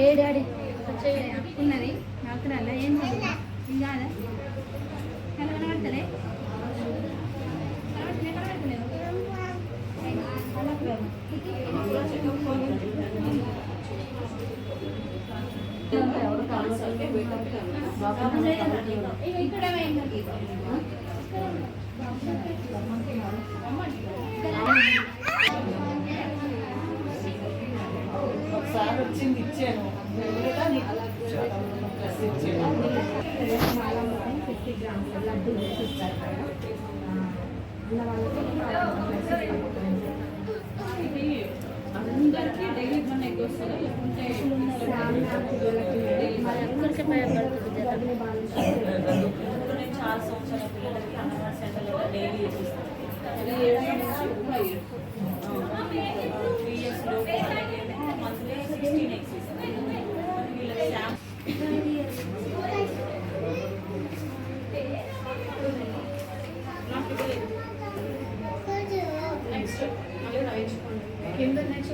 ఏ daddy అక్కున్నది నాకు అలా ఏం కాదా కనబడతలే ఇక్కడ ఒకసారి వచ్చింది ఇచ్చాను 50 గ్రామ్స్ లడ్డు ఇస్తారు కదా అందరికీ డైలీ మన ఎక్కువ వస్తుంది లేకుంటే చాలా సంవత్సరాల పిల్లలకి అంగన్వాడీ సెంటర్లో డైలీ ఇచ్చిస్తాను 3 ఇయర్స్ లోపు మంత్లీ 16 ఎగ్స్ ఇస్తాను నెక్స్ట్ మళ్ళీ రాయించుకోండి కింద నెక్స్ట్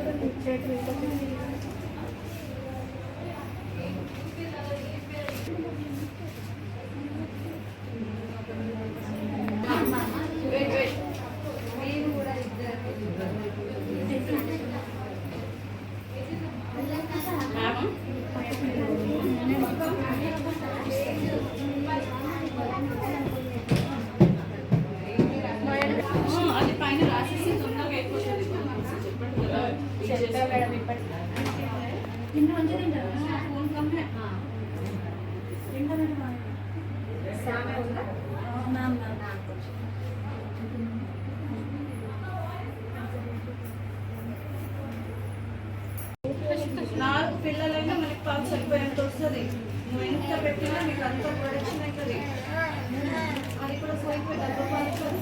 అది పైన రాసేసి తొందరగా అయిపోతుంది చెప్పండి కదా మేడం ఇప్పటి నిన్న మంచిగా తింటారు ఫోన్ కమ్మే నాలుగు పిల్లలైనా మనకి పాలు సరిపోయేంత వస్తుంది నువ్వు ఎంత పెట్టినా నీకు అంత ప్రొడక్షన్ అవుతుంది అది కూడా సరిపోయి డబ్బు పాలు చూడు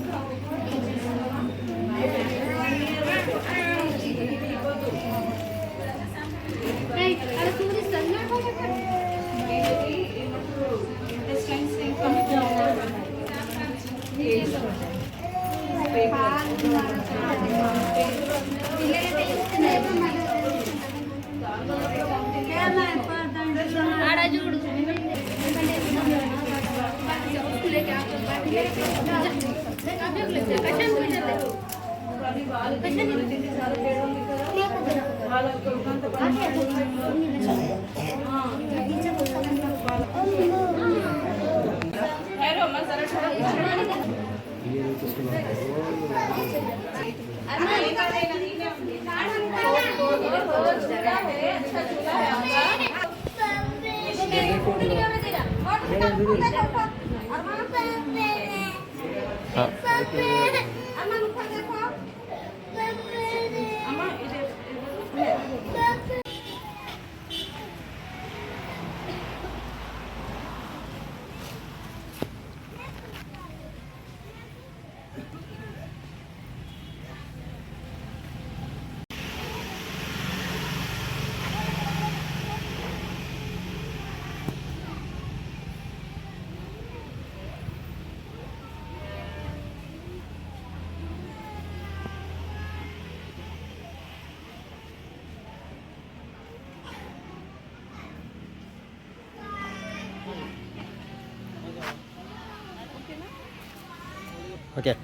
Okay.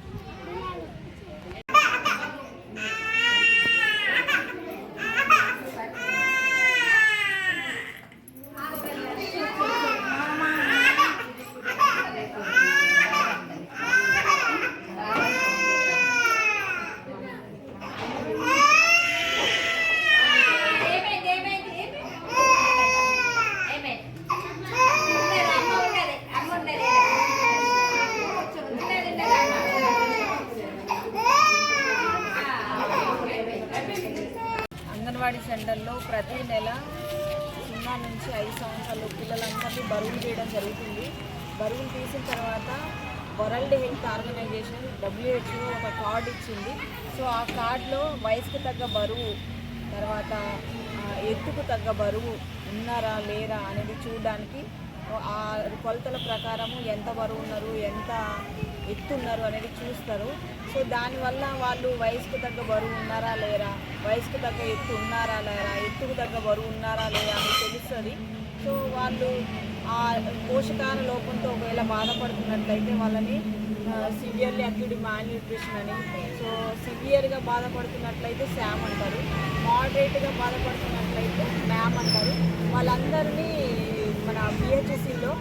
అంగన్వాడీ సెంటర్లో ప్రతి నెల 0 నుంచి 5 సంవత్సరాల పిల్లలందరినీ బరువులు చేయడం జరుగుతుంది. బరువులు తీసిన తర్వాత వరల్డ్ హెల్త్ ఆర్గనైజేషన్ WHO ఒక కార్డు ఇచ్చింది. సో ఆ కార్డులో వయసుకు తగ్గ బరువు, తర్వాత ఎత్తుకు తగ్గ బరువు ఉన్నారా లేరా అనేది చూడడానికి ఆ కొలతల ప్రకారము ఎంత బరువు ఉన్నారు, ఎంత ఎత్తున్నారు అనేది చూస్తారు. సో దానివల్ల వాళ్ళు వయసుకు తగ్గ బరువు ఉన్నారా లేరా, వయసుకు తగ్గ ఎత్తు ఉన్నారా లేరా, ఎత్తుకు తగ్గ బరువు ఉన్నారా లేదా అని తెలుస్తుంది. సో వాళ్ళు ఆ పోషకాహార లోపంతో ఒకవేళ బాధపడుతున్నట్లయితే వాళ్ళని సివియర్లీ అక్యూట్ మాల్న్యూట్రిషన్ అని, సో సివియర్గా బాధపడుతున్నట్లయితే శామ్ అంటారు, మోడరేట్గా బాధపడుతున్నట్లయితే మ్యామ్ అంటారు. వాళ్ళందరినీ మన పిహెచ్సిలో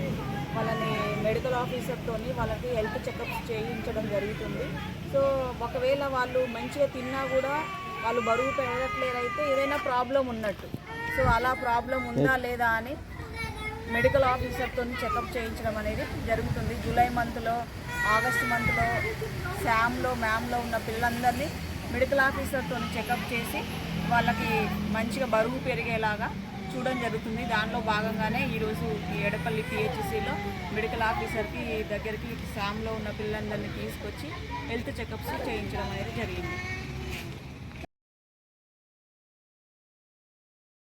వాళ్ళని మెడికల్ ఆఫీసర్తో వాళ్ళకి హెల్త్ చెకప్స్ చేయించడం జరుగుతుంది. సో ఒకవేళ వాళ్ళు మంచిగా తిన్నా కూడా వాళ్ళు బరువు పెరగట్లేదైతే ఏదైనా ప్రాబ్లం ఉన్నట్టు. సో అలా ప్రాబ్లం ఉందా లేదా అని మెడికల్ ఆఫీసర్తో చెకప్ చేయించడం అనేది జరుగుతుంది. జూలై మంత్లో, ఆగస్టు మంత్లో శామ్లో, మ్యామ్లో ఉన్న పిల్లలందరినీ మెడికల్ ఆఫీసర్తో చెకప్ చేసి వాళ్ళకి మంచిగా బరువు పెరిగేలాగా చూడడం జరుగుతుంది. దానిలో భాగంగానే ఈరోజు ఈ ఎడపల్లి పిహెచ్సిలో మెడికల్ ఆఫీసర్కి దగ్గరికి శామ్లో ఉన్న పిల్లలందరినీ తీసుకొచ్చి హెల్త్ చెకప్స్ చేయించడం అనేది జరిగింది.